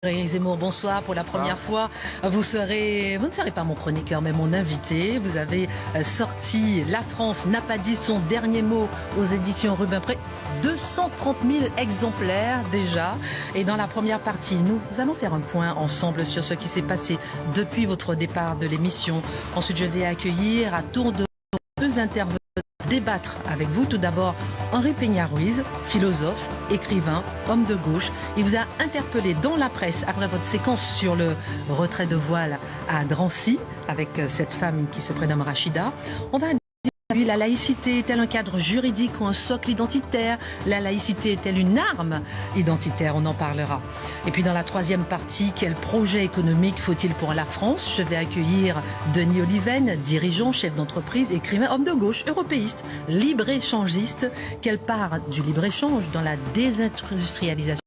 Éric Zemmour, bonsoir. Pour la première fois, vous ne serez pas mon chroniqueur, mais mon invité. Vous avez sorti La France n'a pas dit son dernier mot aux éditions Rubempré. 230 000 exemplaires déjà. Et dans la première partie, nous allons faire un point ensemble sur ce qui s'est passé depuis votre départ de l'émission. Ensuite, je vais accueillir à tour de deux intervenants, débattre avec vous. Tout d'abord, Henri Peña-Ruiz, philosophe, écrivain, homme de gauche. Il vous a interpellé dans la presse après votre séquence sur le retrait de voile à Drancy avec cette femme qui se prénomme Rachida. On va dire, la laïcité est-elle un cadre juridique ou un socle identitaire? La laïcité est-elle une arme identitaire? On en parlera. Et puis dans la troisième partie, quel projet économique faut-il pour la France? Je vais accueillir Denis Oliven, dirigeant, chef d'entreprise, écrivain, homme de gauche, européiste, libre-échangiste. Quelle part du libre-échange dans la désindustrialisation?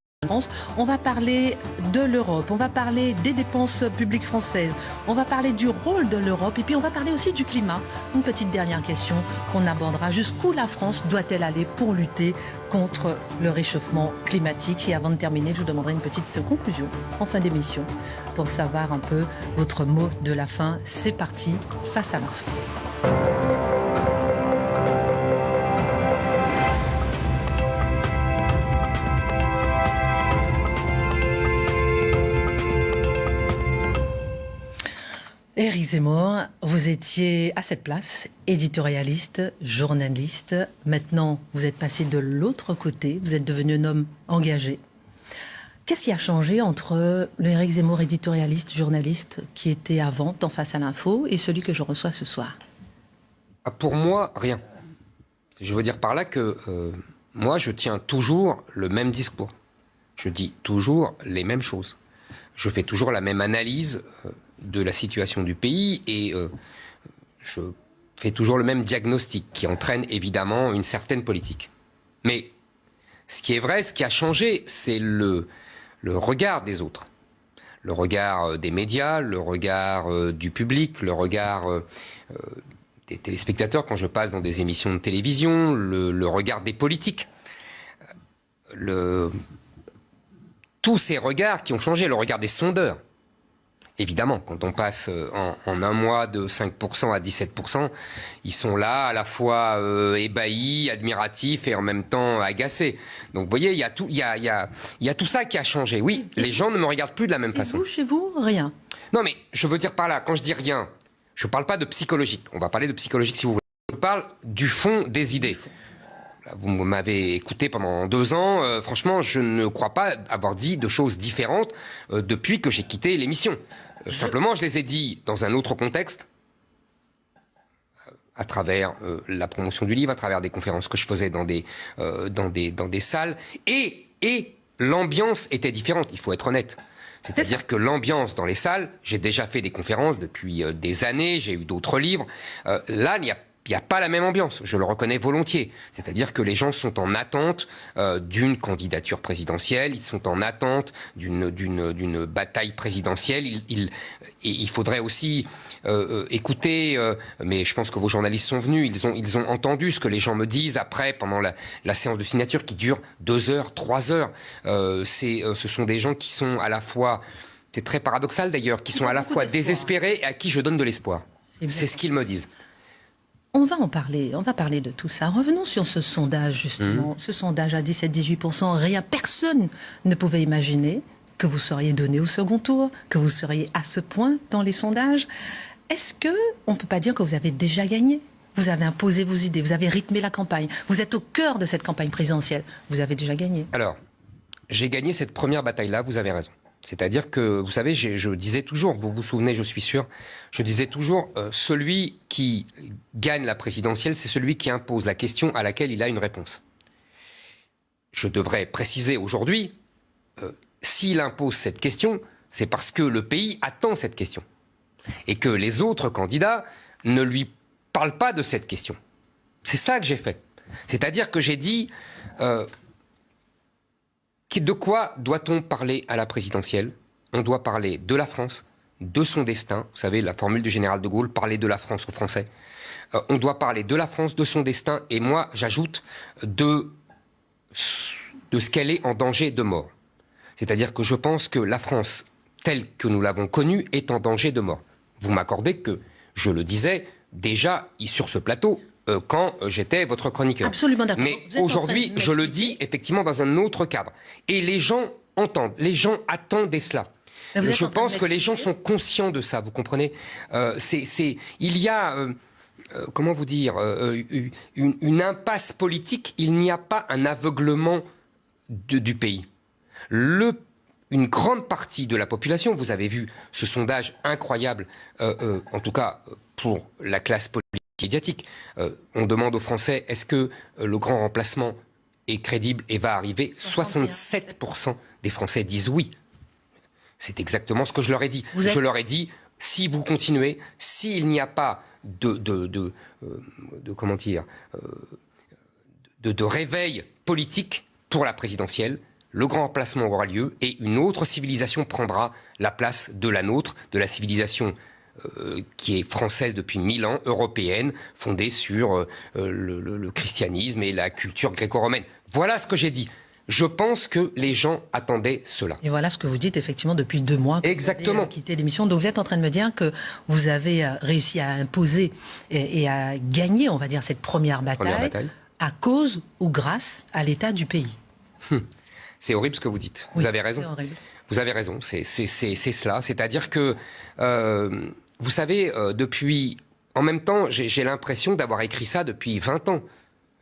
On va parler de l'Europe, on va parler des dépenses publiques françaises, on va parler du rôle de l'Europe et puis on va parler aussi du climat. Une petite dernière question qu'on abordera. Jusqu'où la France doit-elle aller pour lutter contre le réchauffement climatique? Et avant de terminer, je vous demanderai une petite conclusion en fin d'émission pour savoir un peu votre mot de la fin. C'est parti, face à l'info. Éric Zemmour, vous étiez à cette place, éditorialiste, journaliste. Maintenant, vous êtes passé de l'autre côté, vous êtes devenu un homme engagé. Qu'est-ce qui a changé entre le Éric Zemmour, éditorialiste, journaliste, qui était avant dans Face à l'info, et celui que je reçois ce soir? Pour moi, rien. Je veux dire par là que moi, je tiens toujours le même discours. Je dis toujours les mêmes choses. Je fais toujours la même analyse de la situation du pays et je fais toujours le même diagnostic qui entraîne évidemment une certaine politique. Mais ce qui est vrai, ce qui a changé, c'est le regard des autres. Le regard des médias, le regard du public, le regard des téléspectateurs quand je passe dans des émissions de télévision, le regard des politiques. Tous ces regards qui ont changé, le regard des sondeurs. Évidemment, quand on passe en un mois de 5% à 17%, ils sont là à la fois ébahis, admiratifs et en même temps agacés. Donc vous voyez, il y a tout ça qui a changé. Oui, les gens ne me regardent plus de la même façon. Vous, chez vous, rien? Non mais je veux dire par là, quand je dis rien, je ne parle pas de psychologique. On va parler de psychologique si vous voulez. Je parle du fond des idées. Vous m'avez écouté pendant 2 ans. Franchement, je ne crois pas avoir dit de choses différentes depuis que j'ai quitté l'émission. Simplement, je les ai dit dans un autre contexte, à travers la promotion du livre, à travers des conférences que je faisais dans des salles. Et l'ambiance était différente, il faut être honnête. C'est-à-dire que l'ambiance dans les salles, j'ai déjà fait des conférences depuis des années, j'ai eu d'autres livres. Là, il n'y a pas la même ambiance, je le reconnais volontiers. C'est-à-dire que les gens sont en attente d'une candidature présidentielle, ils sont en attente d'une bataille présidentielle. Il faudrait aussi écouter, mais je pense que vos journalistes sont venus, ils ont entendu ce que les gens me disent après, pendant la séance de signature qui dure 2 heures, 3 heures. Ce sont des gens qui sont à la fois, c'est très paradoxal d'ailleurs, qui sont à la fois désespérés et à qui je donne de l'espoir. C'est ce qu'ils me disent. On va parler de tout ça. Revenons sur ce sondage, justement. Ce sondage à 17-18%, rien, personne ne pouvait imaginer que vous seriez donné au second tour, que vous seriez à ce point dans les sondages. Est-ce qu'on ne peut pas dire que vous avez déjà gagné? Vous avez imposé vos idées, vous avez rythmé la campagne, vous êtes au cœur de cette campagne présidentielle. Vous avez déjà gagné. Alors, j'ai gagné cette première bataille-là, vous avez raison. C'est-à-dire que, vous savez, je disais toujours, vous vous souvenez, je suis sûr, je disais toujours, celui qui gagne la présidentielle, c'est celui qui impose la question à laquelle il a une réponse. Je devrais préciser aujourd'hui, s'il impose cette question, c'est parce que le pays attend cette question. Et que les autres candidats ne lui parlent pas de cette question. C'est ça que j'ai fait. C'est-à-dire que j'ai dit... de quoi doit-on parler à la présidentielle? On doit parler de la France, de son destin. Vous savez, la formule du général de Gaulle, parler de la France aux Français. On doit parler de la France, de son destin, et moi, j'ajoute de ce qu'elle est en danger de mort. C'est-à-dire que je pense que la France, telle que nous l'avons connue, est en danger de mort. Vous m'accordez que, je le disais déjà sur ce plateau, quand j'étais votre chroniqueur. Absolument d'accord. Mais aujourd'hui, je le dis effectivement dans un autre cadre. Et les gens entendent, les gens attendaient cela. Je pense que les gens sont conscients de ça, vous comprenez. Il y a, comment vous dire, une impasse politique. Il n'y a pas un aveuglement du pays. Une grande partie de la population, vous avez vu ce sondage incroyable, en tout cas pour la classe politique médiatique. On demande aux Français, est-ce que le grand remplacement est crédible et va arriver? 67% des Français disent oui. C'est exactement ce que je leur ai dit. Je leur ai dit, si vous continuez, s'il n'y a pas de réveil politique pour la présidentielle, le grand remplacement aura lieu et une autre civilisation prendra la place de la nôtre, de la civilisation qui est française depuis 1000 ans, européenne, fondée sur le christianisme et la culture gréco-romaine. Voilà ce que j'ai dit. Je pense que les gens attendaient cela. Et voilà ce que vous dites effectivement depuis 2 mois. Exactement. Vous avez quitté l'émission. Donc vous êtes en train de me dire que vous avez réussi à imposer et à gagner, on va dire, cette première bataille à cause ou grâce à l'état du pays. C'est horrible ce que vous dites. Vous avez raison. Vous avez raison. C'est cela. C'est-à-dire que, vous savez, depuis... En même temps, j'ai l'impression d'avoir écrit ça depuis 20 ans.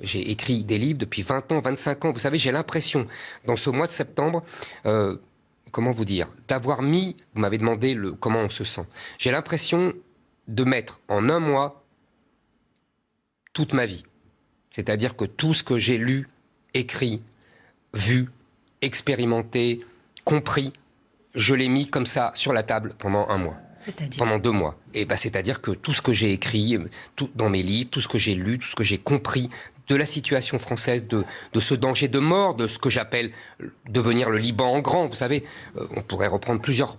J'ai écrit des livres depuis 20 ans, 25 ans. Vous savez, j'ai l'impression, dans ce mois de septembre, comment vous dire, d'avoir mis... Vous m'avez demandé comment on se sent. J'ai l'impression de mettre en un mois toute ma vie. C'est-à-dire que tout ce que j'ai lu, écrit, vu, expérimenté, compris, je l'ai mis comme ça sur la table pendant un mois. Pendant 2 mois. Et c'est-à-dire que tout ce que j'ai écrit dans mes livres, tout ce que j'ai lu, tout ce que j'ai compris de la situation française, de ce danger de mort, de ce que j'appelle devenir le Liban en grand, vous savez, on pourrait reprendre plusieurs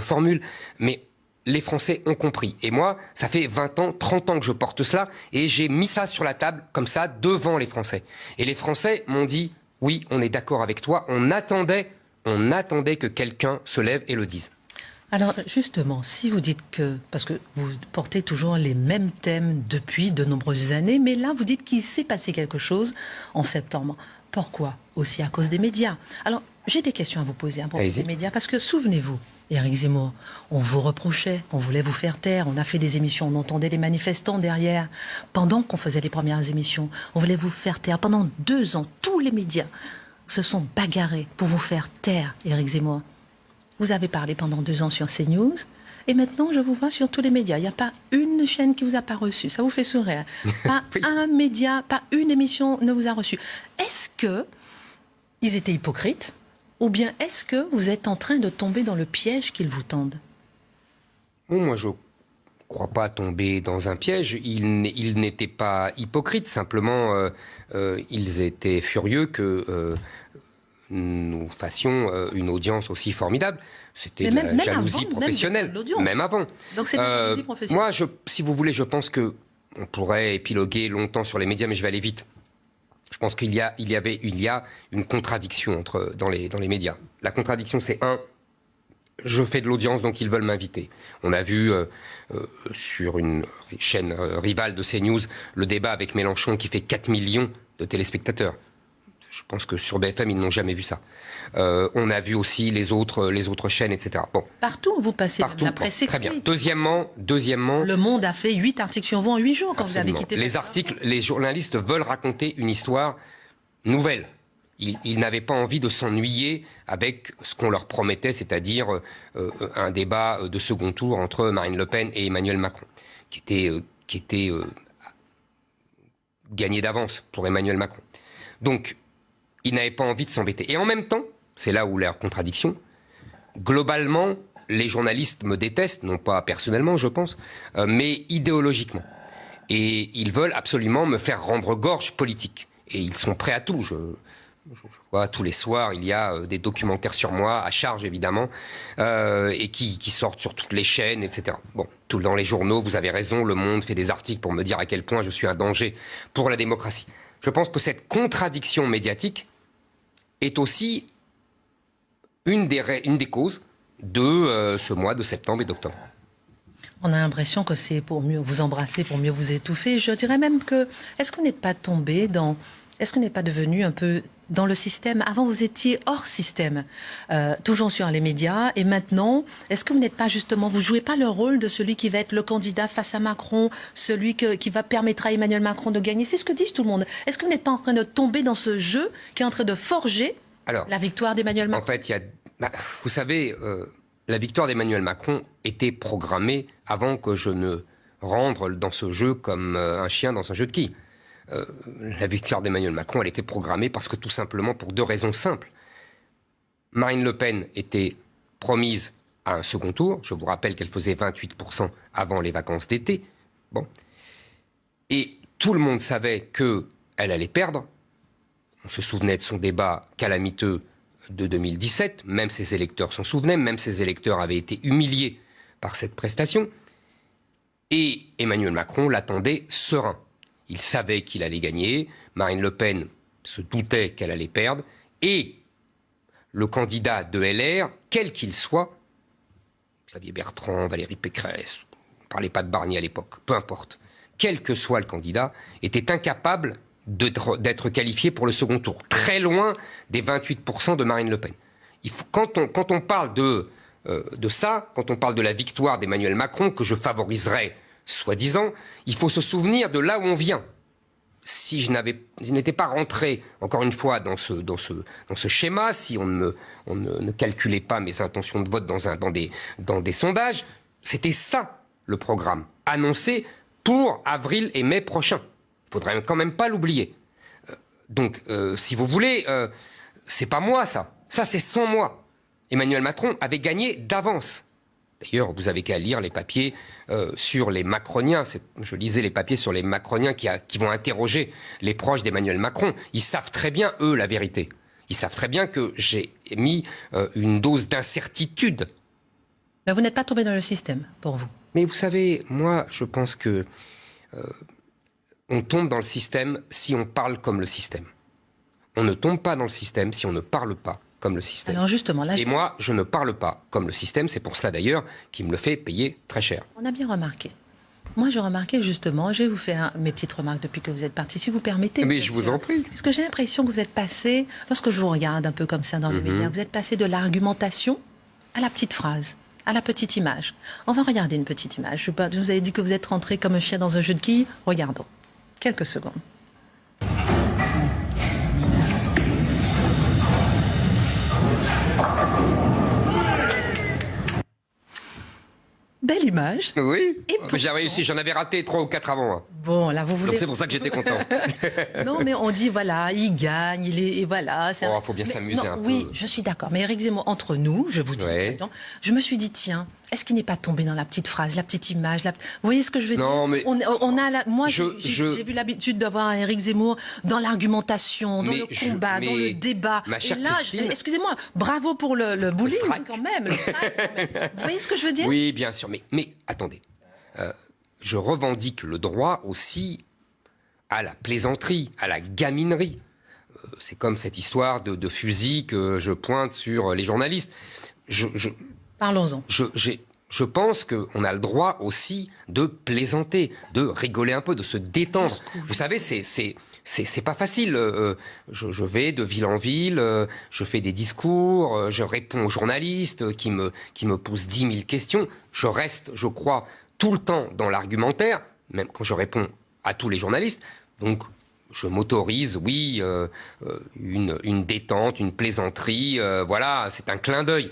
formules, mais les Français ont compris. Et moi, ça fait 20 ans, 30 ans que je porte cela, et j'ai mis ça sur la table, comme ça, devant les Français. Et les Français m'ont dit, oui, on est d'accord avec toi, on attendait que quelqu'un se lève et le dise. Alors justement, si vous dites que, parce que vous portez toujours les mêmes thèmes depuis de nombreuses années, mais là vous dites qu'il s'est passé quelque chose en septembre. Pourquoi? Aussi à cause des médias. Alors j'ai des questions à vous poser à propos des médias, parce que souvenez-vous, Éric Zemmour, on vous reprochait, on voulait vous faire taire, on a fait des émissions, on entendait les manifestants derrière, pendant qu'on faisait les premières émissions, on voulait vous faire taire. Pendant 2 ans, tous les médias se sont bagarrés pour vous faire taire, Éric Zemmour. Vous avez parlé pendant 2 ans sur CNews, et maintenant je vous vois sur tous les médias. Il n'y a pas une chaîne qui vous a pas reçu. Ça vous fait sourire. Pas un média, pas une émission ne vous a reçu. Est-ce que ils étaient hypocrites, ou bien est-ce que vous êtes en train de tomber dans le piège qu'ils vous tendent? Bon, moi je ne crois pas tomber dans un piège. Ils n'étaient pas hypocrites. Simplement, ils étaient furieux que... nous fassions une audience aussi formidable. C'était de la jalousie professionnelle, même avant. Donc c'est de la jalousie professionnelle. Moi, si vous voulez, je pense que on pourrait épiloguer longtemps sur les médias, mais je vais aller vite. Je pense qu'il y a une contradiction dans les médias. La contradiction, c'est je fais de l'audience, donc ils veulent m'inviter. On a vu sur une chaîne rivale de CNews le débat avec Mélenchon qui fait 4 millions de téléspectateurs. Je pense que sur BFM, ils n'ont jamais vu ça. On a vu aussi les autres chaînes, etc. Bon. Partout où vous passez, la presse écrite. Très bien. Deuxièmement... Le Monde a fait 8 articles sur vous en 8 jours quand vous avez quitté... Les journalistes veulent raconter une histoire nouvelle. Ils n'avaient pas envie de s'ennuyer avec ce qu'on leur promettait, c'est-à-dire un débat de second tour entre Marine Le Pen et Emmanuel Macron, qui était gagné d'avance pour Emmanuel Macron. Donc, ils n'avaient pas envie de s'embêter. Et en même temps, c'est là où leur contradiction, globalement, les journalistes me détestent, non pas personnellement, je pense, mais idéologiquement. Et ils veulent absolument me faire rendre gorge politique. Et ils sont prêts à tout. Je vois tous les soirs, il y a des documentaires sur moi, à charge évidemment, et qui sortent sur toutes les chaînes, etc. Bon, tout dans les journaux, vous avez raison, Le Monde fait des articles pour me dire à quel point je suis un danger pour la démocratie. Je pense que cette contradiction médiatique est aussi une des causes de ce mois de septembre et d'octobre. On a l'impression que c'est pour mieux vous embrasser, pour mieux vous étouffer. Je dirais même que, est-ce qu'on n'est pas tombé dans... Est-ce qu'on n'est pas devenu un peu dans le système? Avant, vous étiez hors système, toujours sur les médias. Et maintenant, est-ce que vous n'êtes pas justement... Vous ne jouez pas le rôle de celui qui va être le candidat face à Macron, celui qui va permettre à Emmanuel Macron de gagner? C'est ce que dit tout le monde. Est-ce que vous n'êtes pas en train de tomber dans ce jeu qui est en train de forger la victoire d'Emmanuel Macron? En fait, vous savez... La victoire d'Emmanuel Macron était programmée avant que je ne rentre dans ce jeu comme un chien dans un jeu de quilles. La victoire d'Emmanuel Macron, elle était programmée parce que tout simplement pour deux raisons simples. Marine Le Pen était promise à un second tour. Je vous rappelle qu'elle faisait 28% avant les vacances d'été. Bon. Et tout le monde savait qu'elle allait perdre. On se souvenait de son débat calamiteux de 2017, même ses électeurs s'en souvenaient, même ses électeurs avaient été humiliés par cette prestation. Et Emmanuel Macron l'attendait serein. Il savait qu'il allait gagner, Marine Le Pen se doutait qu'elle allait perdre, et le candidat de LR, quel qu'il soit, Xavier Bertrand, Valérie Pécresse, on ne parlait pas de Barnier à l'époque, peu importe, quel que soit le candidat, était incapable d'être qualifié pour le second tour, très loin des 28% de Marine Le Pen. Quand on parle de ça, quand on parle de la victoire d'Emmanuel Macron, que je favoriserais, soi-disant, il faut se souvenir de là où on vient. Si je n'étais pas rentré, encore une fois, dans ce schéma, si on ne calculait pas mes intentions de vote dans des sondages, c'était ça le programme annoncé pour avril et mai prochains. Il ne faudrait quand même pas l'oublier. Donc, si vous voulez, c'est pas moi, ça. Ça, c'est sans moi. Emmanuel Macron avait gagné d'avance. D'ailleurs, vous avez qu'à lire les papiers sur les Macroniens. Je lisais les papiers sur les Macroniens qui vont interroger les proches d'Emmanuel Macron. Ils savent très bien, eux, la vérité. Ils savent très bien que j'ai mis une dose d'incertitude. Mais vous n'êtes pas tombé dans le système, pour vous. Mais vous savez, moi, je pense que... on tombe dans le système si on parle comme le système. On ne tombe pas dans le système si on ne parle pas comme le système. Alors justement, là, et moi, je ne parle pas comme le système. C'est pour cela d'ailleurs qu'il me le fait payer très cher. On a bien remarqué. Moi, j'ai remarqué justement, je vais vous faire mes petites remarques depuis que vous êtes parti, si vous permettez. Mais je vous en prie. Parce que j'ai l'impression que vous êtes passé, lorsque je vous regarde un peu comme ça dans les médias, vous êtes passé de l'argumentation à la petite phrase, à la petite image. On va regarder une petite image. Je vous avais dit que vous êtes rentré comme un chien dans un jeu de quilles. Regardons. Quelques secondes. Belle image. Oui, pourtant... j'ai réussi, j'en avais raté 3 ou 4 avant. Hein. Bon, là, vous voulez... Donc c'est pour ça que j'étais content. Non, mais on dit, voilà, il gagne, et voilà. Il faut bien s'amuser un peu. Oui, je suis d'accord. Mais Éric Zemmour, entre nous, je vous dis, je me suis dit, tiens, est-ce qu'il n'est pas tombé dans la petite phrase, la petite image Vous voyez ce que je veux dire? Non, mais... Moi, j'ai vu l'habitude d'avoir Éric Zemmour dans l'argumentation, dans le combat, dans le débat. Ma chère et là, excusez-moi, bravo pour le bullying quand même, le strike quand même. Vous voyez ce que je veux dire? Oui, bien sûr. Mais attendez, je revendique le droit aussi à la plaisanterie, à la gaminerie. C'est comme cette histoire de fusil que je pointe sur les journalistes. Parlons-en. Je pense qu'on a le droit aussi de plaisanter, de rigoler un peu, de se détendre. Vous savez, c'est pas facile. Je vais de ville en ville, je fais des discours, je réponds aux journalistes qui me posent 10 000 questions. Je reste, je crois, tout le temps dans l'argumentaire, même quand je réponds à tous les journalistes. Donc, je m'autorise, oui, une détente, une plaisanterie. Voilà, c'est un clin d'œil.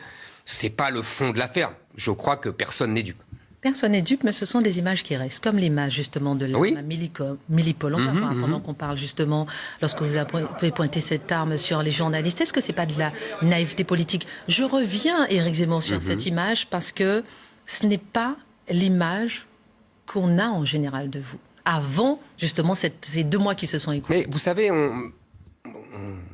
C'est pas le fond de l'affaire. Je crois que personne n'est dupe. Personne n'est dupe, mais ce sont des images qui restent, comme l'image justement de Milly Paul. Pendant qu'on parle justement, lorsque vous avez pointé cette arme sur les journalistes, est-ce que c'est pas de la naïveté politique? Je reviens, Éric Zemmour, sur cette image parce que ce n'est pas l'image qu'on a en général de vous. Avant, justement, ces 2 mois qui se sont écoulés. Mais vous savez,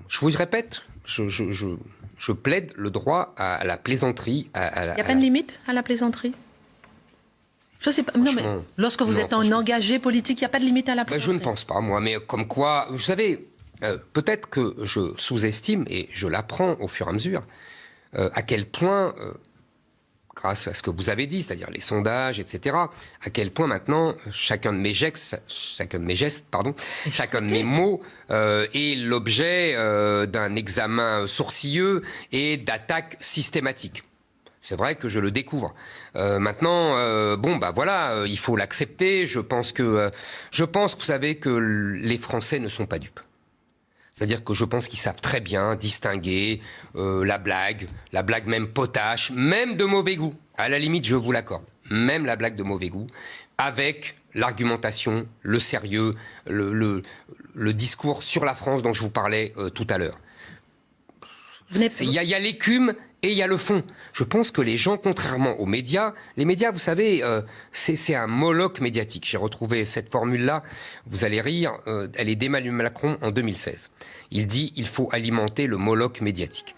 je vous le répète, je plaide le droit à la plaisanterie. Il n'y a pas de limite à la plaisanterie? Je sais pas. Non, mais lorsque vous êtes un engagé politique, il n'y a pas de limite à la plaisanterie? Je ne pense pas, moi. Mais comme quoi, vous savez, peut-être que je sous-estime, et je l'apprends au fur et à mesure, à quel point, grâce à ce que vous avez dit, c'est-à-dire les sondages, etc., à quel point maintenant chacun de mes gestes, chacun de mes mots est l'objet d'un examen sourcilleux et d'attaques systématiques. C'est vrai que je le découvre. Maintenant, voilà, il faut l'accepter. Je pense que vous savez que les Français ne sont pas dupes. C'est-à-dire que je pense qu'ils savent très bien distinguer la blague même potache, même de mauvais goût. À la limite, je vous l'accorde. Même la blague de mauvais goût, avec l'argumentation, le sérieux, le discours sur la France dont je vous parlais tout à l'heure. Il y a l'écume et il y a le fond. Je pense que les gens, contrairement aux médias, les médias, vous savez, c'est un Moloch médiatique. J'ai retrouvé cette formule-là, vous allez rire, elle est d'Emmanuel Macron en 2016. Il dit « il faut alimenter le Moloch médiatique ».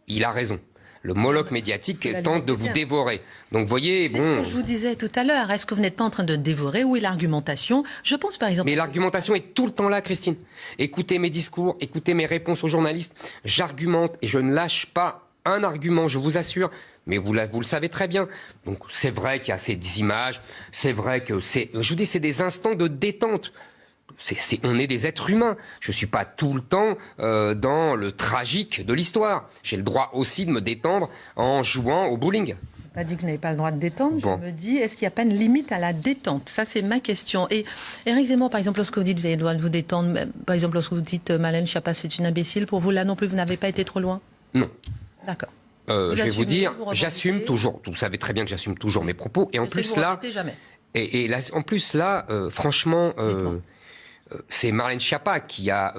Il a raison. Le Moloch médiatique tente de vous dévorer. Donc, vous voyez, c'est ce que je vous disais tout à l'heure. Est-ce que vous n'êtes pas en train de dévorer? Où est l'argumentation? Je pense, par exemple... Mais l'argumentation est tout le temps là, Christine. Écoutez mes discours, écoutez mes réponses aux journalistes. J'argumente et je ne lâche pas un argument, je vous assure. Mais vous le savez très bien. Donc, c'est vrai qu'il y a ces images. C'est vrai que c'est des instants de détente. On est des êtres humains. Je ne suis pas tout le temps dans le tragique de l'histoire. J'ai le droit aussi de me détendre en jouant au bowling. Pas dit que je n'avais pas le droit de détendre. Bon. Je me dis, est-ce qu'il n'y a pas une limite à la détente? Ça, c'est ma question. Et Éric Zemmour, par exemple, lorsque vous dites vous avez le droit de vous détendre, par exemple, lorsque vous dites Marlène Schiappa, c'est une imbécile, pour vous, là non plus, vous n'avez pas été trop loin? Non. D'accord. Je vais vous dire, j'assume toujours. Vous savez très bien que j'assume toujours mes propos. Et en plus là, en plus là, franchement. C'est Marlène Schiappa qui a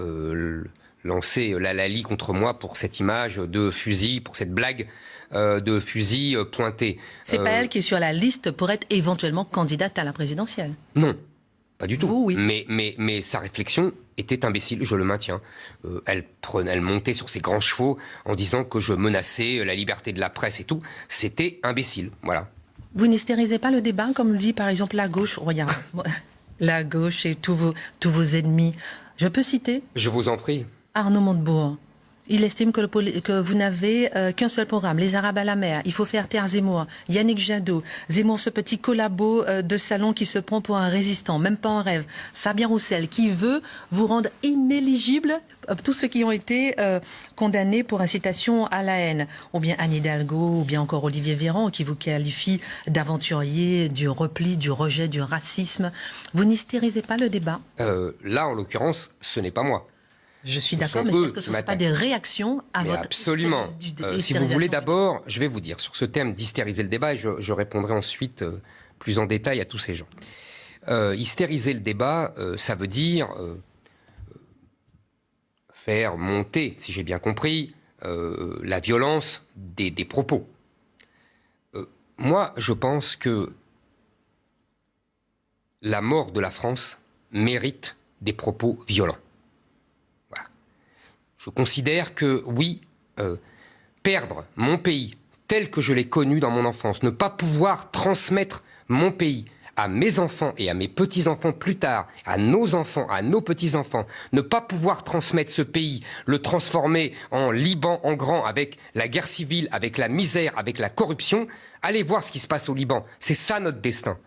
lancé la Lali contre moi pour cette image de fusil, pour cette blague de fusil pointé. C'est pas elle qui est sur la liste pour être éventuellement candidate à la présidentielle? Non, pas du tout. Vous, oui. Mais sa réflexion était imbécile, je le maintiens. Elle montait sur ses grands chevaux en disant que je menaçais la liberté de la presse et tout. C'était imbécile, voilà. Vous n'hystérisez pas le débat, comme le dit par exemple la gauche? Regarde. La gauche et tous vos ennemis. Je peux citer? Je vous en prie. Arnaud Montebourg. Il estime que vous n'avez qu'un seul programme, les Arabes à la mer. Il faut faire taire Zemmour. Yannick Jadot. Zemmour, ce petit collabo de salon qui se prend pour un résistant, même pas en rêve. Fabien Roussel, qui veut vous rendre inéligible tous ceux qui ont été condamnés pour incitation à la haine. Ou bien Anne Hidalgo, ou bien encore Olivier Véran, qui vous qualifie d'aventurier, du repli, du rejet, du racisme. Vous n'hystérisez pas le débat? Là, en l'occurrence, ce n'est pas moi. Je suis d'accord, mais est-ce que ce ne sont pas des réactions à votre... Absolument. Si vous voulez d'abord, je vais vous dire, sur ce thème d'hystériser le débat, et je répondrai ensuite plus en détail à tous ces gens. Hystériser le débat, ça veut dire faire monter, si j'ai bien compris, la violence des propos. Moi, je pense que la mort de la France mérite des propos violents. Je considère que, oui, perdre mon pays tel que je l'ai connu dans mon enfance, ne pas pouvoir transmettre mon pays à mes enfants et à mes petits-enfants plus tard, à nos enfants, à nos petits-enfants, ne pas pouvoir transmettre ce pays, le transformer en Liban en grand avec la guerre civile, avec la misère, avec la corruption, allez voir ce qui se passe au Liban. C'est ça notre destin.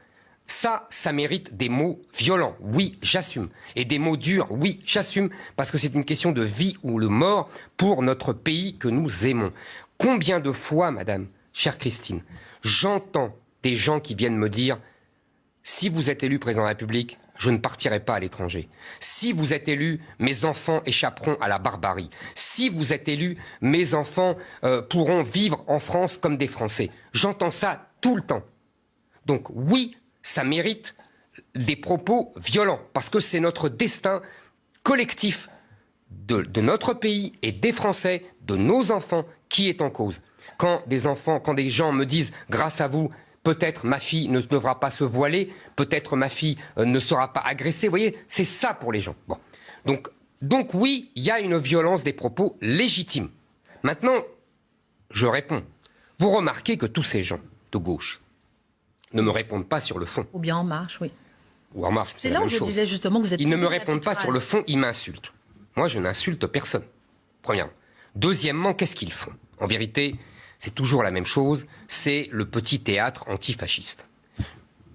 Ça mérite des mots violents, oui, j'assume. Et des mots durs, oui, j'assume, parce que c'est une question de vie ou de mort pour notre pays que nous aimons. Combien de fois, madame, chère Christine, j'entends des gens qui viennent me dire « Si vous êtes élu président de la République, je ne partirai pas à l'étranger. Si vous êtes élu, mes enfants échapperont à la barbarie. Si vous êtes élu, mes enfants pourront vivre en France comme des Français. » J'entends ça tout le temps. Donc oui, ça mérite des propos violents, parce que c'est notre destin collectif de notre pays et des Français, de nos enfants, qui est en cause. Quand des gens me disent « grâce à vous, peut-être ma fille ne devra pas se voiler, peut-être ma fille ne sera pas agressée », vous voyez, c'est ça pour les gens. Bon. Donc oui, il y a une violence des propos légitimes. Maintenant, je réponds. Vous remarquez que tous ces gens de gauche ne me répondent pas sur le fond. Ou bien En Marche, oui. Ou En Marche, c'est la même chose. C'est là où je disais justement que vous êtes... Ils ne me répondent pas sur le fond, ils m'insultent. Moi, je n'insulte personne, premièrement. Deuxièmement, qu'est-ce qu'ils font? En vérité, c'est toujours la même chose, c'est le petit théâtre antifasciste.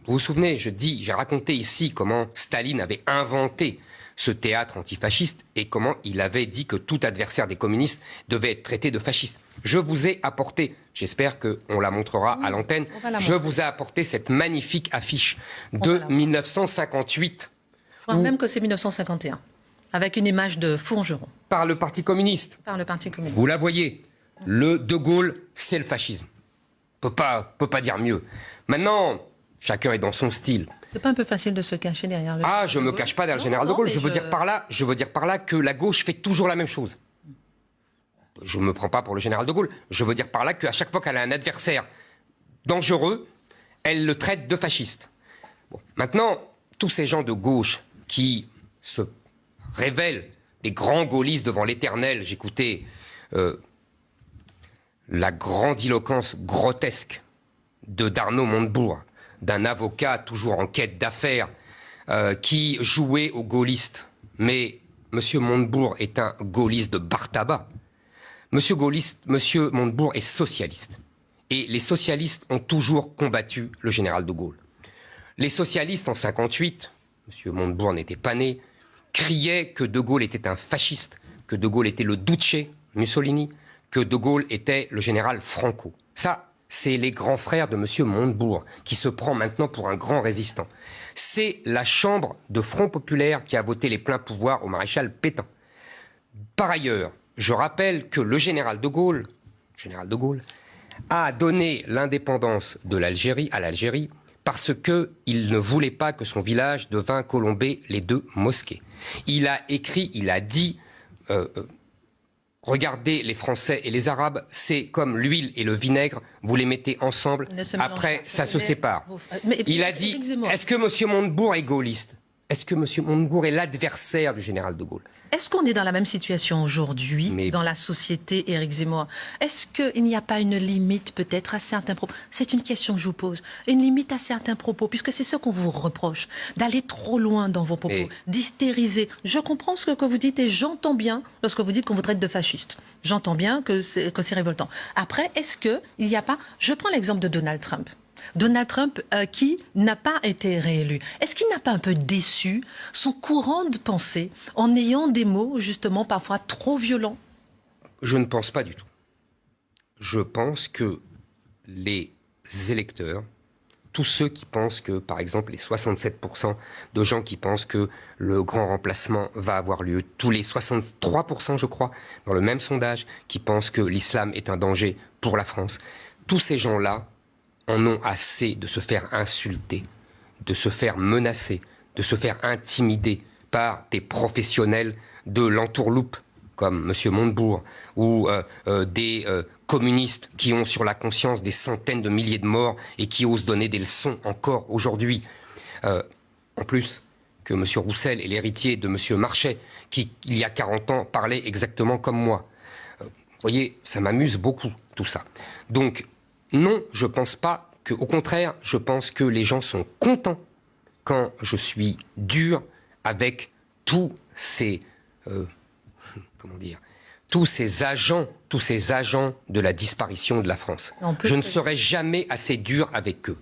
Vous vous souvenez, j'ai raconté ici comment Staline avait inventé ce théâtre antifasciste et comment il avait dit que tout adversaire des communistes devait être traité de fasciste. Je vous ai apporté, j'espère qu'on la montrera à l'antenne, je vous ai apporté cette magnifique affiche de 1958. Je crois même que c'est 1951, avec une image de Forgeron. Par le Parti communiste. Par le Parti communiste. Vous la voyez, le De Gaulle, c'est le fascisme. On peut pas dire mieux. Maintenant, chacun est dans son style. C'est pas un peu facile de se cacher derrière le... Ah, je me cache pas derrière le général de Gaulle. Je veux dire par là que la gauche fait toujours la même chose. Je me prends pas pour le général de Gaulle. Je veux dire par là qu'à chaque fois qu'elle a un adversaire dangereux, elle le traite de fasciste. Bon. Maintenant, tous ces gens de gauche qui se révèlent des grands gaullistes devant l'éternel, j'écoutais la grandiloquence grotesque d'Arnaud Montebourg, d'un avocat toujours en quête d'affaires, qui jouait aux gaullistes. Mais M. Montebourg est un gaulliste de bar tabac. M. Montebourg est socialiste. Et les socialistes ont toujours combattu le général de Gaulle. Les socialistes, en 1958, M. Montebourg n'était pas né, criaient que de Gaulle était un fasciste, que de Gaulle était le Duce, Mussolini, que de Gaulle était le général Franco. Ça, c'est les grands frères de M. Montebourg, qui se prend maintenant pour un grand résistant. C'est la Chambre de Front Populaire qui a voté les pleins pouvoirs au maréchal Pétain. Par ailleurs, je rappelle que le général de Gaulle a donné l'indépendance de l'Algérie à l'Algérie parce qu'il ne voulait pas que son village devint Colombey les deux mosquées. Il a écrit, il a dit... regardez les Français et les Arabes, c'est comme l'huile et le vinaigre, vous les mettez ensemble, après ça se sépare. Il a dit, est-ce que M. Montebourg est gaulliste? Est-ce que M. Montebourg est l'adversaire du général de Gaulle? Est-ce qu'on est dans la même situation aujourd'hui, dans la société, Éric Zemmour? Est-ce qu'il n'y a pas une limite peut-être à certains propos? C'est une question que je vous pose. Une limite à certains propos, puisque c'est ce qu'on vous reproche, d'aller trop loin dans vos propos, d'hystériser. Je comprends ce que vous dites et j'entends bien lorsque vous dites qu'on vous traite de fasciste. J'entends bien que c'est révoltant. Après, est-ce qu'il n'y a pas... Je prends l'exemple de Donald Trump. Donald Trump qui n'a pas été réélu. Est-ce qu'il n'a pas un peu déçu son courant de pensée en ayant des mots justement parfois trop violents? Je ne pense pas du tout. Je pense que les électeurs, tous ceux qui pensent que, par exemple, les 67% de gens qui pensent que le grand remplacement va avoir lieu, tous les 63%, je crois, dans le même sondage, qui pensent que l'islam est un danger pour la France, tous ces gens-là en ont assez de se faire insulter, de se faire menacer, de se faire intimider par des professionnels de l'entourloupe, comme M. Montebourg, ou des communistes qui ont sur la conscience des centaines de milliers de morts et qui osent donner des leçons encore aujourd'hui. En plus que M. Roussel est l'héritier de M. Marchais, qui, il y a 40 ans, parlait exactement comme moi. Vous voyez, ça m'amuse beaucoup, tout ça. Donc, non, je ne pense pas que, au contraire, je pense que les gens sont contents quand je suis dur avec tous ces, tous ces agents de la disparition de la France. Je ne serai jamais assez dur avec eux.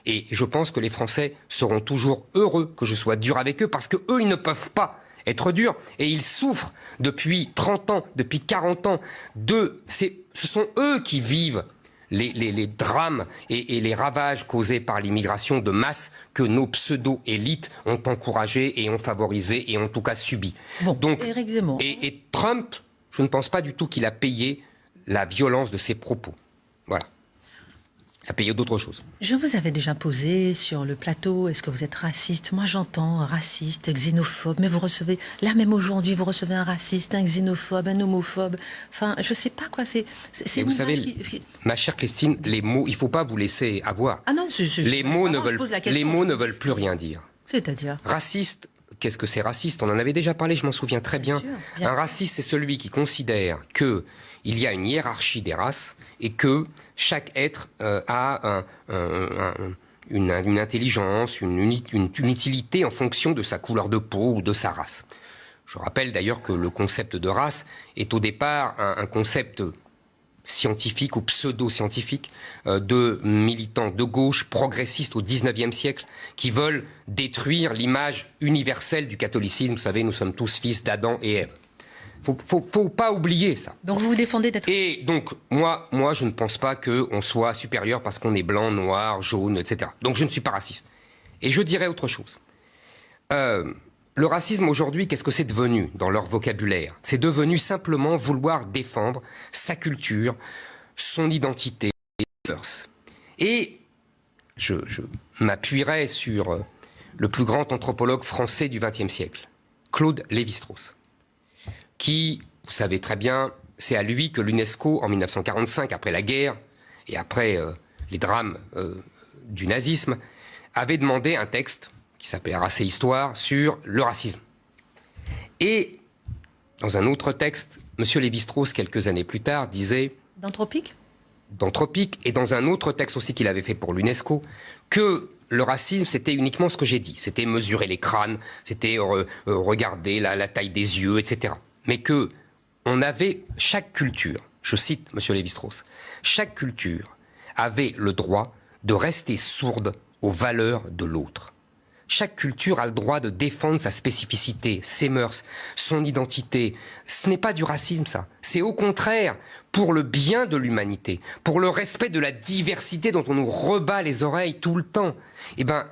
Et je pense que les Français seront toujours heureux que je sois dur avec eux parce qu'eux, ils ne peuvent pas être durs. Et ils souffrent depuis 30 ans, depuis 40 ans. Ce sont eux qui vivent les drames et les ravages causés par l'immigration de masse que nos pseudo-élites ont encouragés et ont favorisés et ont en tout cas subi. Bon, donc, Éric Zemmour. Et Trump, je ne pense pas du tout qu'il a payé la violence de ses propos. Voilà. Il a payé d'autres choses. Je vous avais déjà posé sur le plateau, est-ce que vous êtes raciste? Moi j'entends raciste, xénophobe, mais vous recevez, là même aujourd'hui, vous recevez un raciste, un xénophobe, un homophobe. Enfin, je sais pas quoi, c'est vous savez, ma chère Christine, les mots, il ne faut pas vous laisser avoir. Ah non, les mots ne veulent plus rien dire. C'est-à-dire raciste, qu'est-ce que c'est raciste? On en avait déjà parlé, je m'en souviens très bien. Un raciste, c'est celui qui considère qu'il y a une hiérarchie des races et que chaque être a une intelligence, une utilité en fonction de sa couleur de peau ou de sa race. Je rappelle d'ailleurs que le concept de race est au départ un concept scientifiques ou pseudo-scientifiques, de militants de gauche progressistes au XIXe siècle qui veulent détruire l'image universelle du catholicisme. Vous savez, nous sommes tous fils d'Adam et Ève. Faut pas oublier ça. Donc vous vous défendez d'être... Et donc, moi, je ne pense pas qu'on soit supérieur parce qu'on est blanc, noir, jaune, etc. Donc je ne suis pas raciste. Et je dirais autre chose. Le racisme aujourd'hui, qu'est-ce que c'est devenu dans leur vocabulaire? C'est devenu simplement vouloir défendre sa culture, son identité, ses mœurs. Et je m'appuierai sur le plus grand anthropologue français du XXe siècle, Claude Lévi-Strauss, qui, vous savez très bien, c'est à lui que l'UNESCO, en 1945, après la guerre et après les drames du nazisme, avait demandé un texte qui s'appelait Race et Histoire, sur le racisme. Et dans un autre texte, M. Lévi-Strauss, quelques années plus tard, disait... D'Anthropique ? D'Anthropique, et dans un autre texte aussi qu'il avait fait pour l'UNESCO, que le racisme, c'était uniquement ce que j'ai dit. C'était mesurer les crânes, c'était regarder la taille des yeux, etc. Mais que on avait, chaque culture, je cite M. Lévi-Strauss, chaque culture avait le droit de rester sourde aux valeurs de l'autre. Chaque culture a le droit de défendre sa spécificité, ses mœurs, son identité. Ce n'est pas du racisme, ça. C'est au contraire pour le bien de l'humanité, pour le respect de la diversité dont on nous rebat les oreilles tout le temps. Eh bien,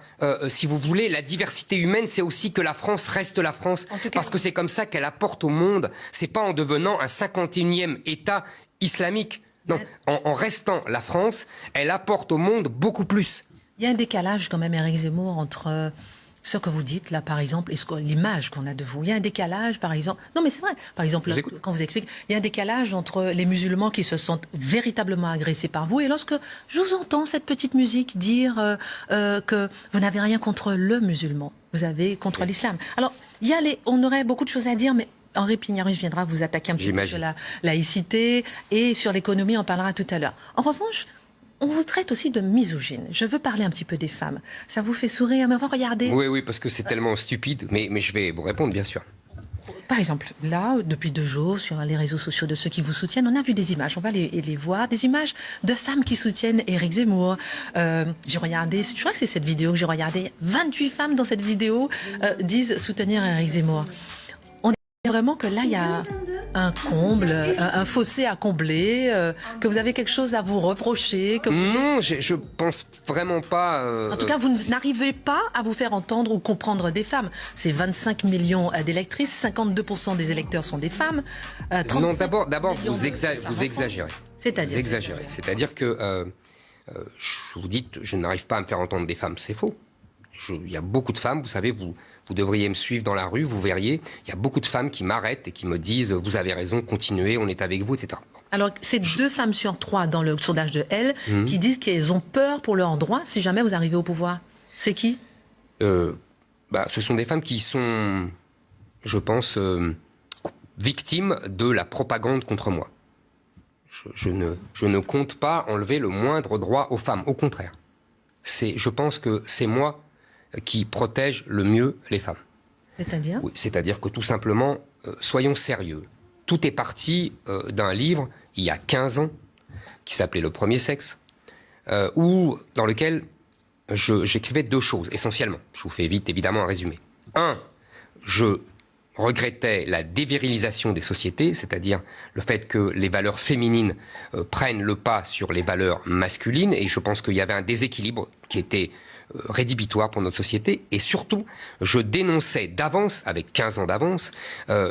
si vous voulez, la diversité humaine, c'est aussi que la France reste la France, parce que c'est comme ça qu'elle apporte au monde. C'est pas en devenant un 51e État islamique. Non, en restant la France, elle apporte au monde beaucoup plus. Il y a un décalage quand même, Éric Zemmour, entre ce que vous dites là, par exemple, et l'image qu'on a de vous. Il y a un décalage, par exemple... Non, mais c'est vrai. Par exemple, là, quand vous expliquez, il y a un décalage entre les musulmans qui se sentent véritablement agressés par vous, et lorsque je vous entends, cette petite musique, dire que vous n'avez rien contre le musulman, vous avez contre l'islam. Alors, on aurait beaucoup de choses à dire, mais... Henri Pignarus viendra vous attaquer un petit peu sur la laïcité, et sur l'économie, on parlera tout à l'heure. En revanche... On vous traite aussi de misogyne. Je veux parler un petit peu des femmes. Ça vous fait sourire, mais regardez. Oui, parce que c'est tellement stupide, mais je vais vous répondre, bien sûr. Par exemple, là, depuis 2 jours, sur les réseaux sociaux de ceux qui vous soutiennent, on a vu des images, on va les voir, des images de femmes qui soutiennent Éric Zemmour. J'ai regardé, je crois que c'est cette vidéo que j'ai regardée, 28 femmes dans cette vidéo disent soutenir Éric Zemmour. On dit vraiment que là, il y a un comble, un fossé à combler, que vous avez quelque chose à vous reprocher que Non, je pense vraiment pas... En tout cas, vous n'arrivez pas à vous faire entendre ou comprendre des femmes. C'est 25 millions d'électrices, 52% des électeurs sont des femmes. Non, d'abord vous exagérez. C'est-à-dire vous exagérez. C'est-à-dire que vous dites, je n'arrive pas à me faire entendre des femmes, c'est faux. Il y a beaucoup de femmes, vous savez, vous devriez me suivre dans la rue, vous verriez, il y a beaucoup de femmes qui m'arrêtent et qui me disent « vous avez raison, continuez, on est avec vous », etc. Alors, c'est 2 femmes sur 3 dans le sondage de Elle qui disent qu'elles ont peur pour leurs droits si jamais vous arrivez au pouvoir. C'est qui? Ce sont des femmes qui sont, je pense, victimes de la propagande contre moi. Je ne compte pas enlever le moindre droit aux femmes, au contraire. Je pense que c'est moi qui protège le mieux les femmes. C'est-à-dire ? Oui, c'est-à-dire que tout simplement, soyons sérieux. Tout est parti d'un livre, il y a 15 ans, qui s'appelait Le Premier Sexe, dans lequel j'écrivais 2 choses, essentiellement. Je vous fais vite, évidemment, un résumé. 1, je regrettait la dévirilisation des sociétés, c'est-à-dire le fait que les valeurs féminines prennent le pas sur les valeurs masculines, et je pense qu'il y avait un déséquilibre qui était rédhibitoire pour notre société, et surtout, je dénonçais d'avance, avec 15 ans d'avance,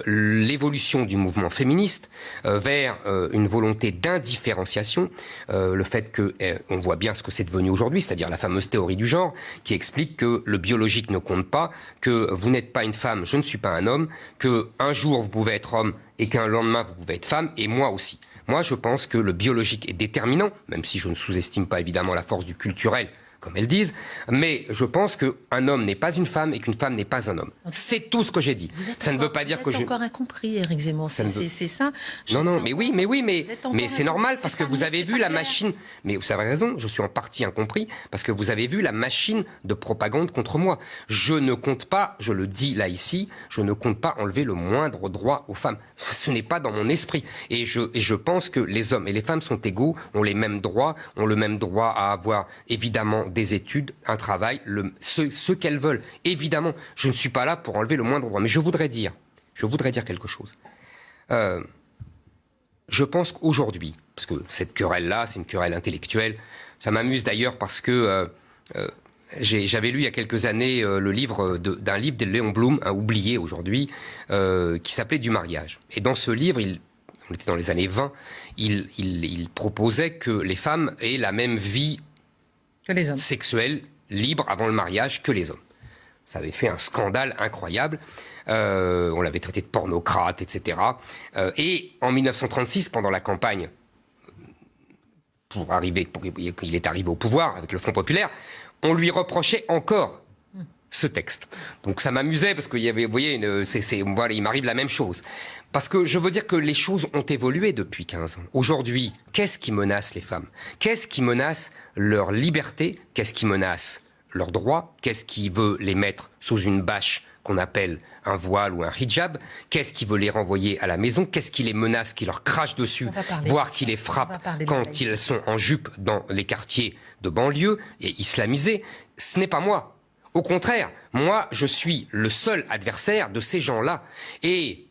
l'évolution du mouvement féministe vers une volonté d'indifférenciation, le fait que, on voit bien ce que c'est devenu aujourd'hui, c'est-à-dire la fameuse théorie du genre, qui explique que le biologique ne compte pas, que vous n'êtes pas une femme, je ne suis pas un homme, que un jour vous pouvez être homme et qu'un lendemain vous pouvez être femme, et moi aussi. Moi, je pense que le biologique est déterminant, même si je ne sous-estime pas évidemment la force du culturel comme elles disent, mais je pense qu'un homme n'est pas une femme et qu'une femme n'est pas un homme. C'est tout ce que j'ai dit. Ça ne veut pas dire que je... Vous êtes encore incompris, Éric Zemmour, c'est ça. Non, mais c'est normal parce que vous avez vu la machine... Mais vous avez raison, je suis en partie incompris parce que vous avez vu la machine de propagande contre moi. Je ne compte pas, je le dis là ici, je ne compte pas enlever le moindre droit aux femmes. Ce n'est pas dans mon esprit. Et je pense que les hommes et les femmes sont égaux, ont les mêmes droits, ont le même droit à avoir évidemment des études, un travail, ce qu'elles veulent. Évidemment, je ne suis pas là pour enlever le moindre droit. Mais je voudrais dire quelque chose. Je pense qu'aujourd'hui, parce que cette querelle-là, c'est une querelle intellectuelle, ça m'amuse d'ailleurs parce que j'avais lu il y a quelques années le livre d'un livre de Léon Blum, oublié aujourd'hui, qui s'appelait Du mariage. Et dans ce livre, on était dans les années 20, il proposait que les femmes aient la même vie que les hommes. Sexuelle, libre avant le mariage que les hommes. Ça avait fait un scandale incroyable. On l'avait traité de pornocrate, etc. Et en 1936, pendant la campagne, il est arrivé au pouvoir avec le Front populaire, on lui reprochait encore ce texte. Donc ça m'amusait parce qu'il y avait, vous voyez, voilà, il m'arrive la même chose. Parce que je veux dire que les choses ont évolué depuis 15 ans. Aujourd'hui, qu'est-ce qui menace les femmes? Qu'est-ce qui menace leur liberté? Qu'est-ce qui menace leurs droits? Qu'est-ce qui veut les mettre sous une bâche qu'on appelle un voile ou un hijab? Qu'est-ce qui veut les renvoyer à la maison? Qu'est-ce qui les menace, qui leur crache dessus, voire qui les frappe quand ils sont en jupe dans les quartiers de banlieue et islamisés? Ce n'est pas moi. Au contraire, moi, je suis le seul adversaire de ces gens-là. Et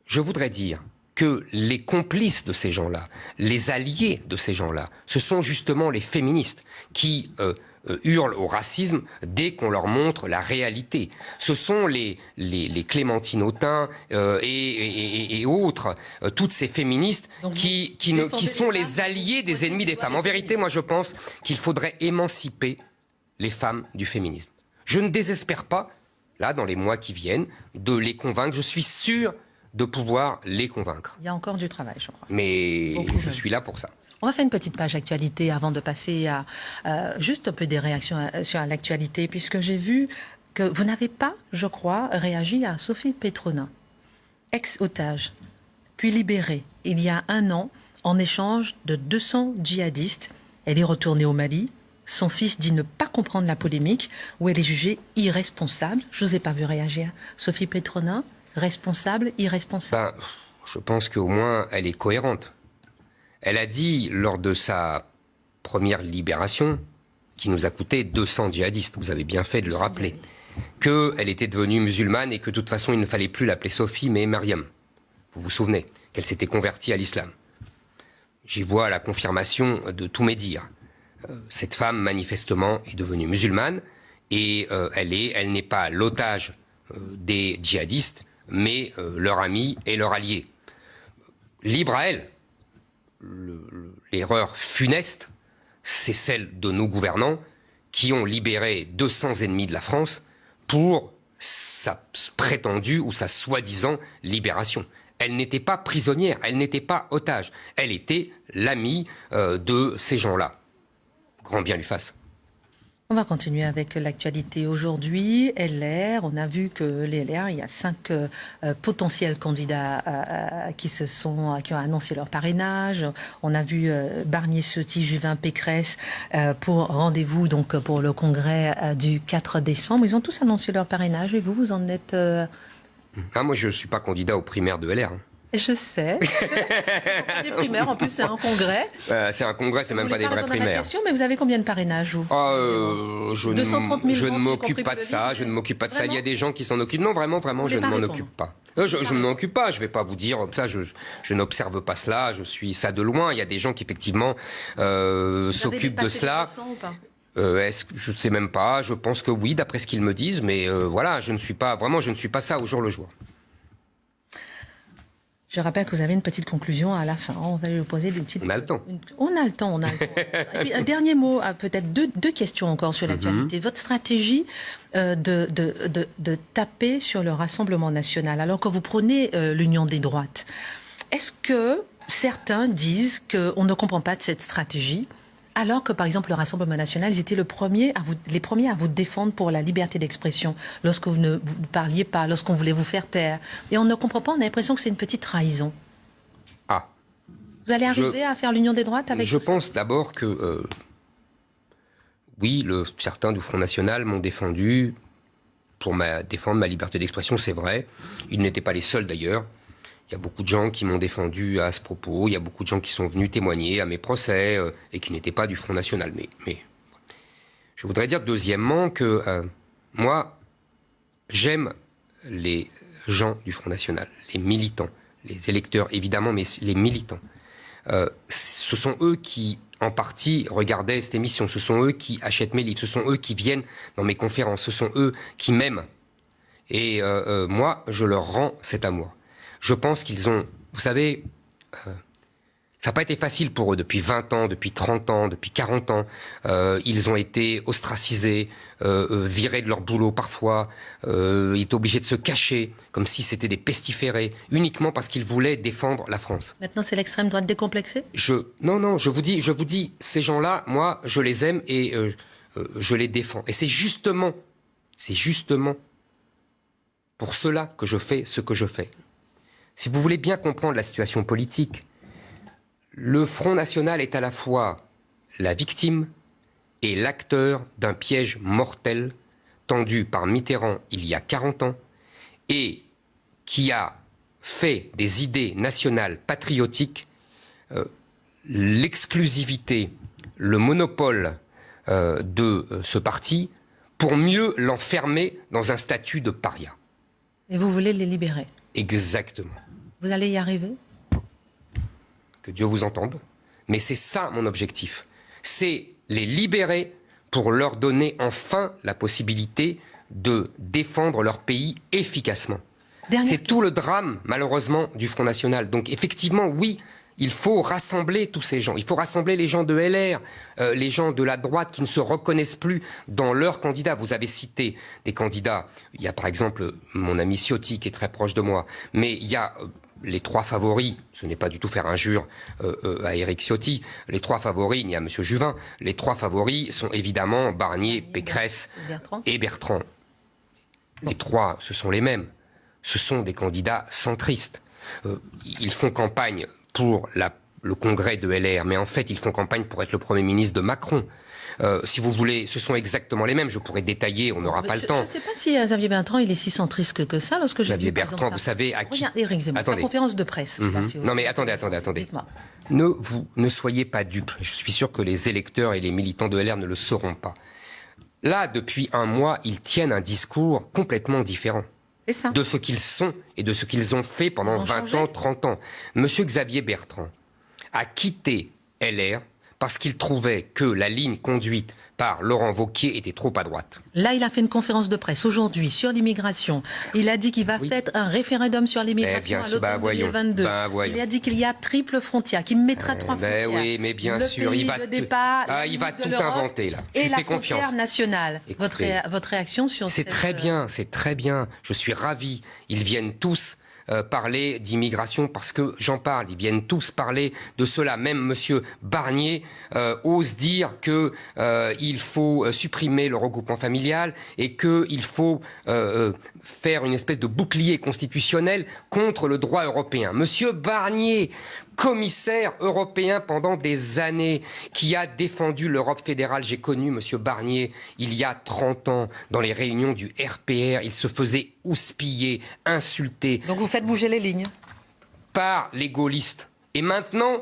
je voudrais dire que les complices de ces gens-là, les alliés de ces gens-là, ce sont justement les féministes qui hurlent au racisme dès qu'on leur montre la réalité. Ce sont les Clémentine Autain et autres, toutes ces féministes qui sont les alliés des ennemis des femmes. En vérité, moi je pense qu'il faudrait émanciper les femmes du féminisme. Je ne désespère pas, là, dans les mois qui viennent, de les convaincre. Je suis sûr de pouvoir les convaincre. Il y a encore du travail, je crois. Mais je suis là pour ça. On va faire une petite page actualité avant de passer à juste un peu des réactions sur l'actualité, puisque j'ai vu que vous n'avez pas, je crois, réagi à Sophie Petronin, ex-otage, puis libérée il y a 1 an en échange de 200 djihadistes. Elle est retournée au Mali. Son fils dit ne pas comprendre la polémique, où elle est jugée irresponsable. Je ne vous ai pas vu réagir. Sophie Petronin, responsable, irresponsable. Je pense qu'au moins, elle est cohérente. Elle a dit, lors de sa première libération, qui nous a coûté 200 djihadistes, vous avez bien fait de le rappeler, qu'elle était devenue musulmane et que de toute façon, il ne fallait plus l'appeler Sophie, mais Mariam. Vous vous souvenez qu'elle s'était convertie à l'islam. J'y vois la confirmation de tous mes dires. Cette femme, manifestement, est devenue musulmane et elle n'est pas l'otage des djihadistes, mais leur amie et leur allié. Libre à elle. L'erreur funeste, c'est celle de nos gouvernants qui ont libéré 200 ennemis de la France pour sa prétendue ou sa soi-disant libération. Elle n'était pas prisonnière, elle n'était pas otage. Elle était l'amie de ces gens-là. Grand bien lui fasse. On va continuer avec l'actualité aujourd'hui. LR, on a vu que les LR, il y a 5 potentiels candidats qui ont annoncé leur parrainage. On a vu Barnier-Ciotti, Juvin, Pécresse pour rendez-vous donc pour le congrès du 4 décembre. Ils ont tous annoncé leur parrainage et vous en êtes... moi, je ne suis pas candidat aux primaires de LR. Je sais. C'est pas des primaires, en plus c'est un congrès. C'est un congrès, c'est même pas des vrais primaires. Mais vous avez combien de parrainages, vous 230 000 je ne m'occupe pas de ça, je ne m'occupe pas de ça. Il y a des gens qui s'en occupent. Non, vraiment, je ne m'en occupe pas. Je ne m'en occupe pas, je ne vais pas vous dire ça, je n'observe pas cela, je suis ça de loin. Il y a des gens qui effectivement s'occupent de cela. Je ne sais même pas, je pense que oui, d'après ce qu'ils me disent, mais voilà, je ne suis pas ça au jour le jour. Je rappelle que vous avez une petite conclusion à la fin. On va lui poser une petite... On a le temps. On a le temps. Et puis, un dernier mot, peut-être deux questions encore sur l'actualité. Votre stratégie de taper sur le Rassemblement national, alors que vous prenez l'union des droites, est-ce que certains disent qu'on ne comprend pas de cette stratégie, Alors que, par exemple, le Rassemblement national, ils étaient les premiers à vous défendre pour la liberté d'expression, lorsque vous ne parliez pas, lorsqu'on voulait vous faire taire. Et on ne comprend pas, on a l'impression que c'est une petite trahison. Ah. Vous allez arriver à faire l'union des droites avec Je pense d'abord que, oui, certains du Front National m'ont défendu pour défendre ma liberté d'expression, c'est vrai. Ils n'étaient pas les seuls d'ailleurs. Il y a beaucoup de gens qui m'ont défendu à ce propos. Il y a beaucoup de gens qui sont venus témoigner à mes procès et qui n'étaient pas du Front National. Mais je voudrais dire deuxièmement que moi, j'aime les gens du Front National, les militants, les électeurs évidemment, mais les militants. Ce sont eux qui, en partie, regardaient cette émission. Ce sont eux qui achètent mes livres. Ce sont eux qui viennent dans mes conférences. Ce sont eux qui m'aiment. Et moi, je leur rends cet amour. Je pense qu'ils ont... Vous savez, ça n'a pas été facile pour eux depuis 20 ans, depuis 30 ans, depuis 40 ans. Ils ont été ostracisés, virés de leur boulot parfois. Ils étaient obligés de se cacher, comme si c'était des pestiférés, uniquement parce qu'ils voulaient défendre la France. Maintenant, c'est l'extrême droite décomplexée ? Non, je vous dis, ces gens-là, moi, je les aime et je les défends. Et c'est justement pour cela que je fais ce que je fais. Si vous voulez bien comprendre la situation politique, le Front National est à la fois la victime et l'acteur d'un piège mortel tendu par Mitterrand il y a 40 ans et qui a fait des idées nationales patriotiques l'exclusivité, le monopole de ce parti pour mieux l'enfermer dans un statut de paria. Et vous voulez les libérer ? Exactement. Vous allez y arriver ? Que Dieu vous entende. Mais c'est ça mon objectif. C'est les libérer pour leur donner enfin la possibilité de défendre leur pays efficacement. C'est tout le drame, malheureusement, du Front National. Donc effectivement, oui, il faut rassembler tous ces gens. Il faut rassembler les gens de LR, les gens de la droite qui ne se reconnaissent plus dans leurs candidats. Vous avez cité des candidats. Il y a par exemple mon ami Ciotti qui est très proche de moi. Mais il y a les trois favoris. Ce n'est pas du tout faire injure à Éric Ciotti. Les trois favoris, il y a M. Juvin. Les trois favoris sont évidemment Barnier, Pécresse et Bertrand. Les trois, ce sont les mêmes. Ce sont des candidats centristes. Ils font campagne pour le congrès de LR, mais en fait, ils font campagne pour être le Premier ministre de Macron. Si vous voulez, ce sont exactement les mêmes. Je pourrais détailler, on n'aura pas le temps. Je ne sais pas si Xavier Bertrand, il est si centriste que ça. Lorsque Xavier Bertrand, vous savez à qui... Regarde, Éric Zemmour, sa conférence de presse. Non mais attendez. Dites-moi. Ne soyez pas dupes. Je suis sûr que les électeurs et les militants de LR ne le sauront pas. Là, depuis un mois, ils tiennent un discours complètement différent. C'est ça. De ce qu'ils sont et de ce qu'ils ont fait pendant 20 ans, 30 ans. Monsieur Xavier Bertrand a quitté LR parce qu'il trouvait que la ligne conduite par Laurent Wauquiez était trop à droite. Là, il a fait une conférence de presse aujourd'hui sur l'immigration. Il a dit qu'il va faire un référendum sur l'immigration à l'automne 2022. Il a dit qu'il y a triple frontière, qu'il mettra 3 frontières. Oui, mais bien sûr, il va tout inventer là. Et la frontière nationale. Écoutez, votre réaction sur c'est très bien. Je suis ravi. Ils viennent tous parler d'immigration parce que j'en parle. Ils viennent tous parler de cela. Même Monsieur Barnier ose dire que il faut supprimer le regroupement familial et qu'il faut faire une espèce de bouclier constitutionnel contre le droit européen. Monsieur Barnier, commissaire européen pendant des années, qui a défendu l'Europe fédérale. J'ai connu Monsieur Barnier il y a 30 ans dans les réunions du RPR. Il se faisait houspiller, insulter. Donc vous faites bouger les lignes par les gaullistes. Et maintenant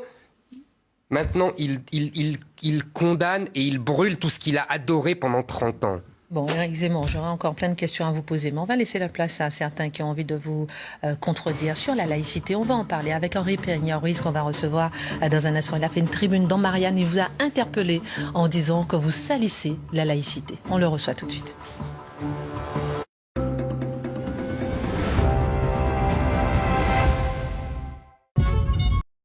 il condamne et il brûle tout ce qu'il a adoré pendant 30 ans. Bon, Éric Zemmour, j'aurai encore plein de questions à vous poser, mais on va laisser la place à certains qui ont envie de vous contredire sur la laïcité. On va en parler avec Henri Pérignard-Ruiz qu'on va recevoir dans un instant. Il a fait une tribune dans Marianne, il vous a interpellé en disant que vous salissez la laïcité. On le reçoit tout de suite.